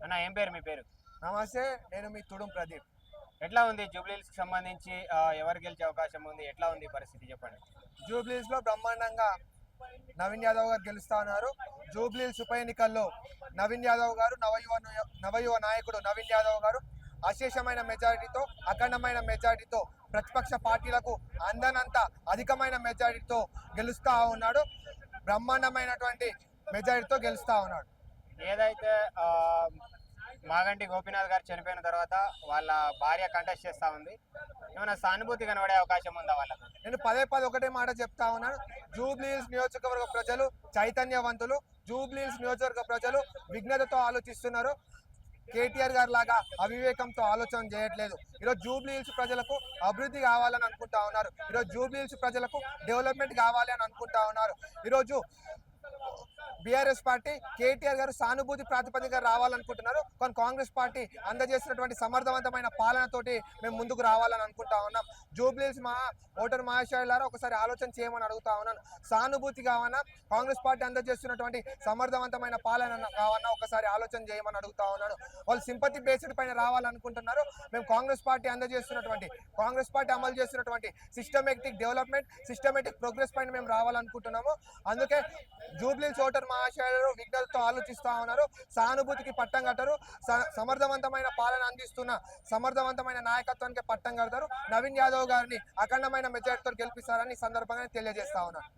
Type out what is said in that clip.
అన్న ఏం పేరు మీ పేరు? నమస్తే, నేను మీ తుడుం ప్రదీప్. ఎట్లా ఉంది జూబ్లీహిల్స్‌కి సంబంధించి ఎవరు గెలిచే అవకాశం ఉంది? ఎట్లా ఉంది పరిస్థితి చెప్పండి? జూబ్లీహిల్స్‌లో బ్రహ్మాండంగా నవీన్ యాదవ్ గారు గెలుస్తా ఉన్నారు. జూబ్లీహిల్స్ ఉప ఎన్నికల్లో నవీన్ యాదవ్ గారు, నవయువ నాయకుడు నవీన్ యాదవ్ గారు అశేషమైన మెజారిటీతో, అఖండమైన మెజారిటీతో, ప్రతిపక్ష పార్టీలకు అందనంత అధికమైన మెజారిటీతో గెలుస్తా ఉన్నాడు. బ్రహ్మాండమైనటువంటి మెజారిటీతో గెలుస్తా ఉన్నాడు. ఏదైతే మాగంటి గోపీనాథ్ గారు చనిపోయిన తర్వాత వాళ్ళ భార్య కంటెస్ట్ చేస్తా ఉంది. ఏమైనా సానుభూతి కనబడే అవకాశం ఉందా వాళ్ళకు? నేను పదే ఒకటే మాట చెప్తా ఉన్నాను. జూబ్లీహిల్స్ నియోజకవర్గ ప్రజలు చైతన్యవంతులు. జూబ్లీహిల్స్ నియోజకవర్గ ప్రజలు విఘ్నతతో ఆలోచిస్తున్నారు. కేటీఆర్ గారు లాగా అవివేకంతో ఆలోచన చేయట్లేదు. ఈరోజు జూబ్లీహిల్స్ ప్రజలకు అభివృద్ధి కావాలని అనుకుంటా ఉన్నారు. ఈరోజు జూబ్లీహిల్స్ ప్రజలకు డెవలప్మెంట్ కావాలి అని అనుకుంటా ఉన్నారు. ఈరోజు బీఆర్ఎస్ పార్టీ కేటీఆర్ గారు సానుభూతి ప్రాతిపదికగా రావాలనుకుంటున్నారు. కానీ కాంగ్రెస్ పార్టీ అందజేసినటువంటి సమర్థవంతమైన పాలనతోటి మేము ముందుకు రావాలని అనుకుంటా ఉన్నాం. జూబ్లీహిల్స్ ఓటర్ మహాశయులారా ఒకసారి ఆలోచన చేయమని అడుగుతా ఉన్నాను. సానుభూతి కావన్నా, కాంగ్రెస్ పార్టీ అందజేస్తున్నటువంటి సమర్థవంతమైన పాలన కావన్నా ఒకసారి ఆలోచన చేయమని అడుగుతా ఉన్నాను. వాళ్ళు సింపతి బేస్డ్ పైన రావాలనుకుంటున్నారు. మేము కాంగ్రెస్ పార్టీ అమలు చేస్తున్నటువంటి సిస్టమేటిక్ డెవలప్మెంట్, సిస్టమేటిక్ ప్రోగ్రెస్ పైన మేము రావాలనుకుంటున్నాము. అందుకే జూబ్లీహిల్స్ ఓటర్ మహాశయులు విఘ్నతతో ఆలోచిస్తా ఉన్నారు. సానుభూతికి పట్టం కట్టరు. సమర్థవంతమైన పాలన అందిస్తున్న సమర్థవంతమైన నాయకత్వానికి పట్టం కడతారు. నవీన్ యాదవ్ గారిని అఖండమైన మెజారిటీతో గెలిపిస్తారని సందర్భంగా తెలియజేస్తా ఉన్నారు.